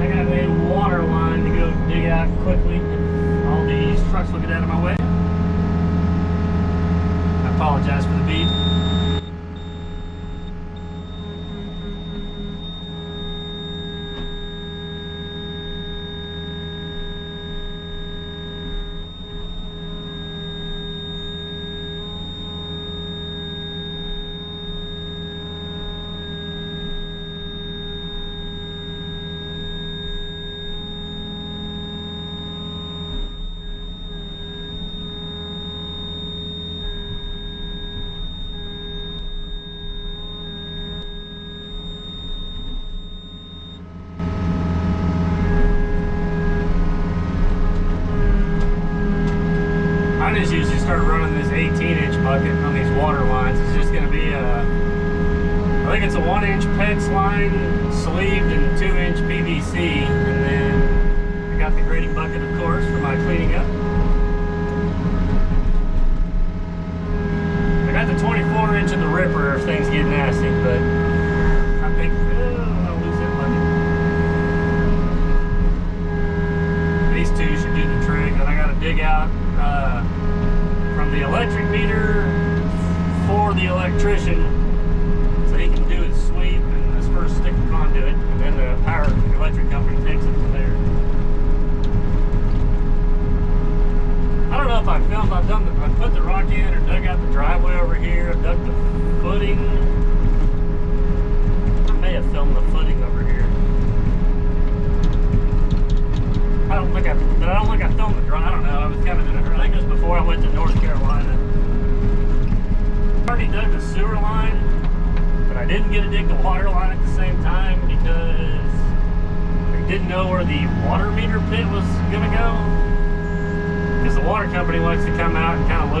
I got a water line to go dig out quickly. All these trucks will get out of my way. I apologize for the beep. I just usually start running this 18-inch bucket on these water lines. It's just going to be a, I think it's a 1-inch PEX line sleeved in 2-inch PVC, and then I got the grading bucket, of course, for my cleaning up. I got the 24-inch in the ripper if things get nasty, but I think I'll lose that bucket. These two should do the trick, and I got to dig out from the electric meter for the electrician so he can do his sweep and his first stick of conduit, and then the electric company takes it from there. I don't know if I filmed, I put the rock in or dug out the driveway over here. I dug the footing. I may have filmed the footing over here. I don't think I filmed the drive. I don't know. I was kind of in a hurry. I think it was before I went to North Carolina. I already dug the sewer line, but I didn't get to dig the water line at the same time because I didn't know where the water meter pit was gonna go. Because the water company wants to come out and kind of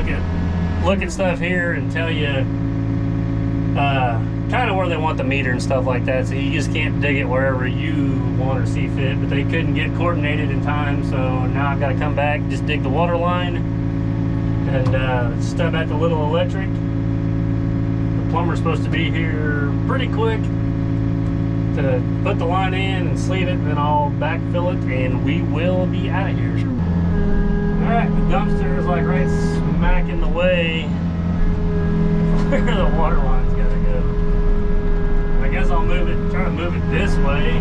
look at stuff here and tell you kind of where they want the meter and stuff like that, so you just can't dig it wherever you want or see fit. But they couldn't get coordinated in time, so now I've got to come back, just dig the water line and stub at the little electric. The plumber's supposed to be here pretty quick to put the line in and sleeve it, and then I'll backfill it and we will be out of here. Alright, the dumpster is like right smack in the way where the water line's gotta go. I guess I'll try to move it this way.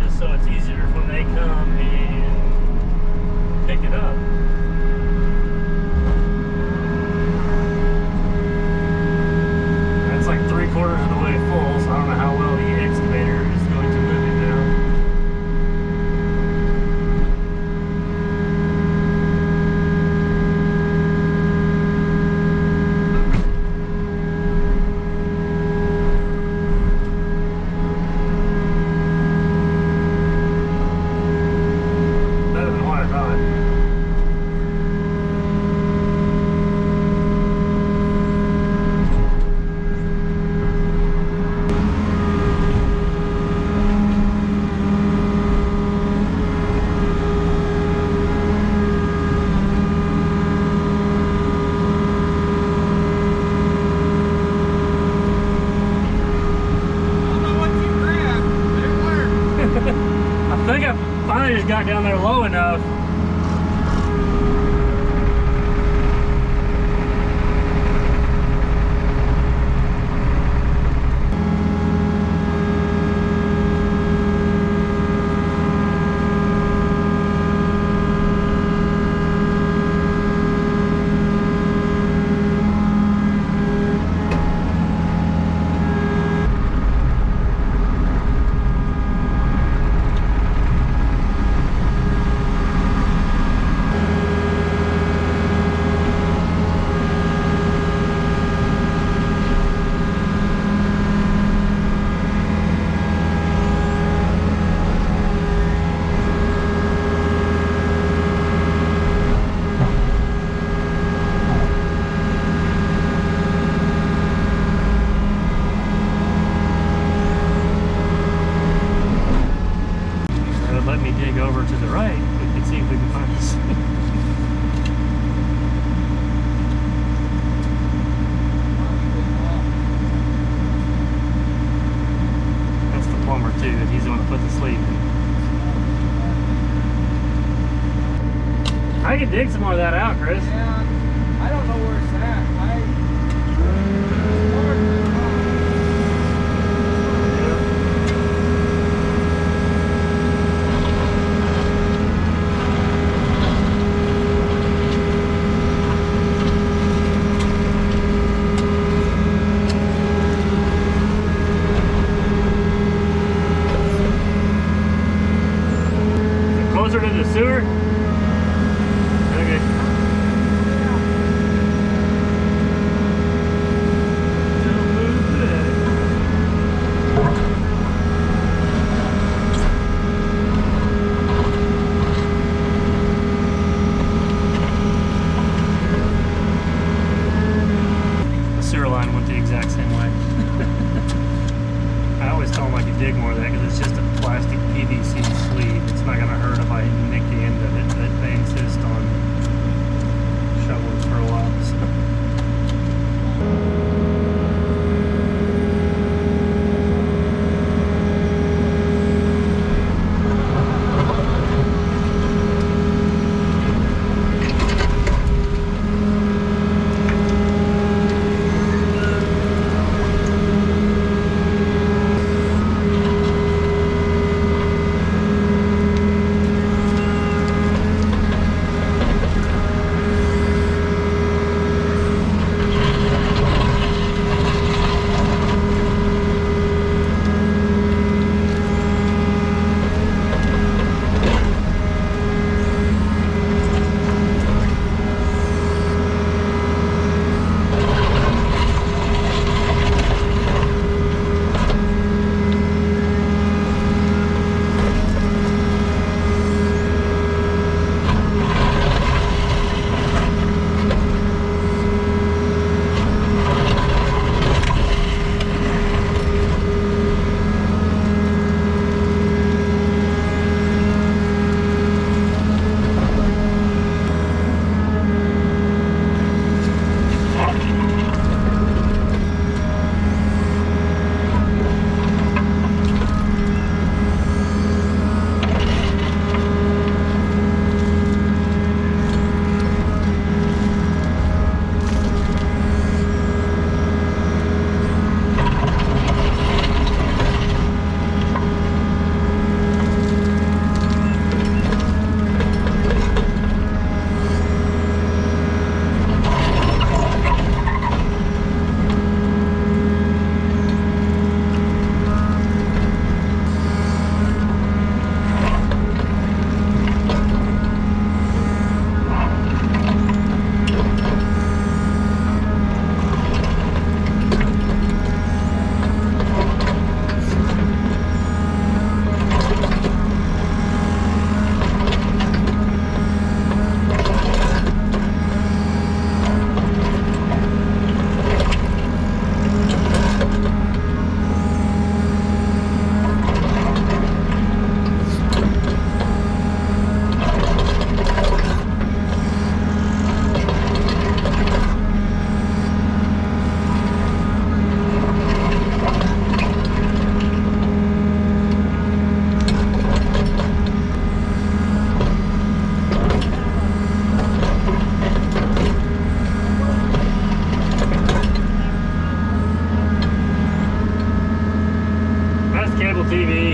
Just so it's easier when they come and pick it up. That's like 3/4 of the way full, so I don't know how well the excavator is going to move it down. I think I finally just got down there low enough. Over to the right, we can see if we can find this. too. He's the one that put the sleeve in. I could dig some more of that out, Chris. Yeah, I don't know where it's at. Closer to the sewer? Okay. The sewer line went the exact same way. I always tell them I could dig more of that because it's just a plastic PVC sleeve. It's not going to hurt if I nick the end of it, but they insist on shoveling for a while. So.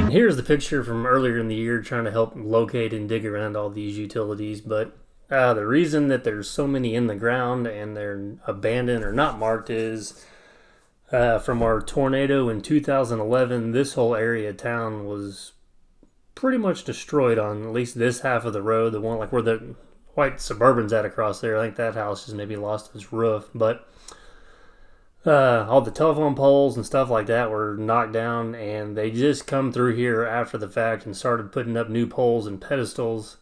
Here's the picture from earlier in the year trying to help locate and dig around all these utilities, but the reason that there's so many in the ground and they're abandoned or not marked is from our tornado in 2011, this whole area of town was pretty much destroyed on at least this half of the road, the one like where the white Suburban's at across there. I think that house has maybe lost its roof, but all the telephone poles and stuff like that were knocked down, and they just come through here after the fact and started putting up new poles and pedestals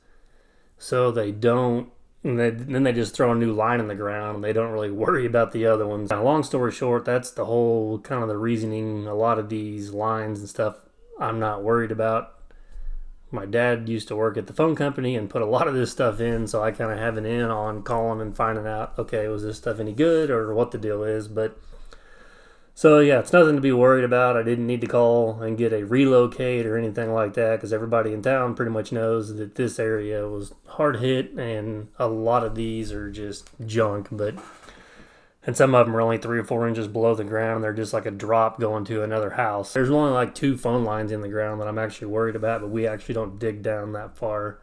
so they don't, and then they just throw a new line in the ground and they don't really worry about the other ones. Now, long story short, that's the whole kind of the reasoning. A lot of these lines and stuff I'm not worried about. My dad used to work at the phone company and put a lot of this stuff in, so I kind of have an in on calling and finding out, okay, was this stuff any good or what the deal is. But So yeah, it's nothing to be worried about. I didn't need to call and get a relocate or anything like that because everybody in town pretty much knows that this area was hard hit and a lot of these are just junk. And some of them are only 3 or 4 inches below the ground. They're just like a drop going to another house. There's only like 2 phone lines in the ground that I'm actually worried about, but we actually don't dig down that far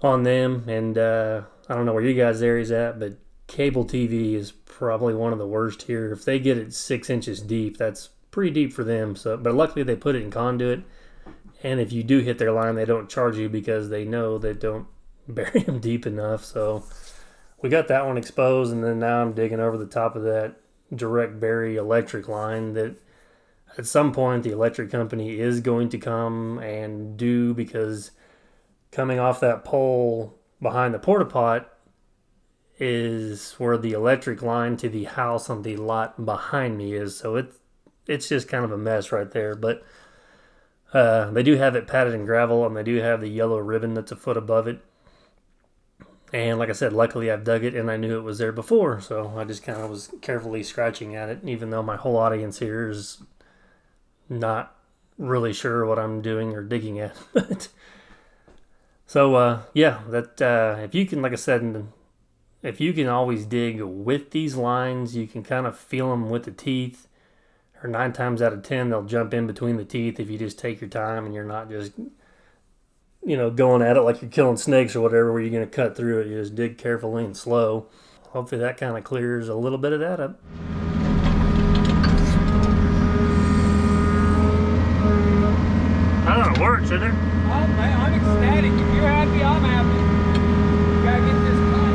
on them. And I don't know where you guys' area's at, but cable TV is probably one of the worst here. If they get it 6 inches deep, that's pretty deep for them. So, but luckily they put it in conduit, and if you do hit their line, they don't charge you because they know they don't bury them deep enough. So we got that one exposed, and then now I'm digging over the top of that direct bury electric line that at some point the electric company is going to come and do, because coming off that pole behind the porta pot is where the electric line to the house on the lot behind me is. So it's just kind of a mess right there. But they do have it padded in gravel, and they do have the yellow ribbon that's a foot above it. And like I said, luckily I've dug it and I knew it was there before. So I just kind of was carefully scratching at it, even though my whole audience here is not really sure what I'm doing or digging at. So yeah, that if you can, like I said, if you can always dig with these lines, you can kind of feel them with the teeth, or 9 times out of 10 they'll jump in between the teeth if you just take your time and you're not just, going at it like you're killing snakes or whatever, where you're going to cut through it. You just dig carefully and slow. Hopefully that kind of clears a little bit of that up. I don't know, it works, isn't it? Oh, man, I'm ecstatic. If you're happy, I'm happy. You gotta get this done.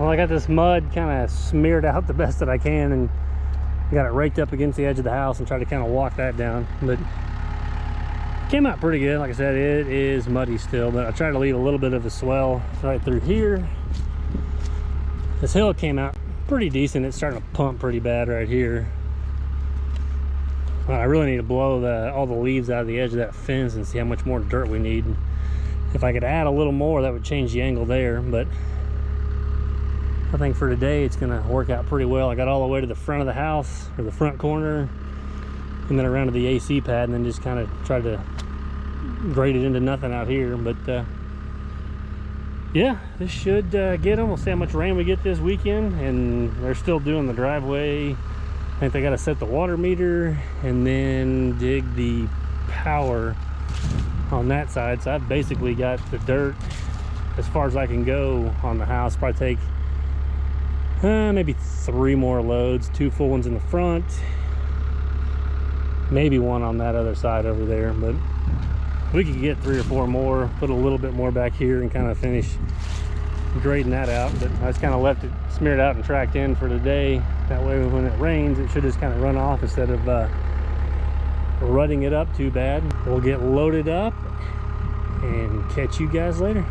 Well, I got this mud kind of smeared out the best that I can, and got it raked up against the edge of the house and tried to kind of walk that down, but it came out pretty good. Like I said, it is muddy still, but I tried to leave a little bit of a swell right through here. This hill came out pretty decent. It's starting to pump pretty bad right here. I really need to blow all the leaves out of the edge of that fence and see how much more dirt we need. If I could add a little more, that would change the angle there, but I think for today it's gonna work out pretty well. I got all the way to the front of the house, or the front corner, and then around to the AC pad, and then just kind of tried to grade it into nothing out here. But yeah, this should get them. We'll see how much rain we get this weekend. And they're still doing the driveway. I think they got to set the water meter and then dig the power on that side. So I've basically got the dirt as far as I can go on the house. Probably take maybe 3 more loads, 2 full ones in the front, maybe 1 on that other side over there. But we could get 3 or 4 more, put a little bit more back here and kind of finish grading that out. But I just kind of left it smeared out and tracked in for today. That way when it rains, it should just kind of run off instead of rutting it up too bad. We'll get loaded up and catch you guys later.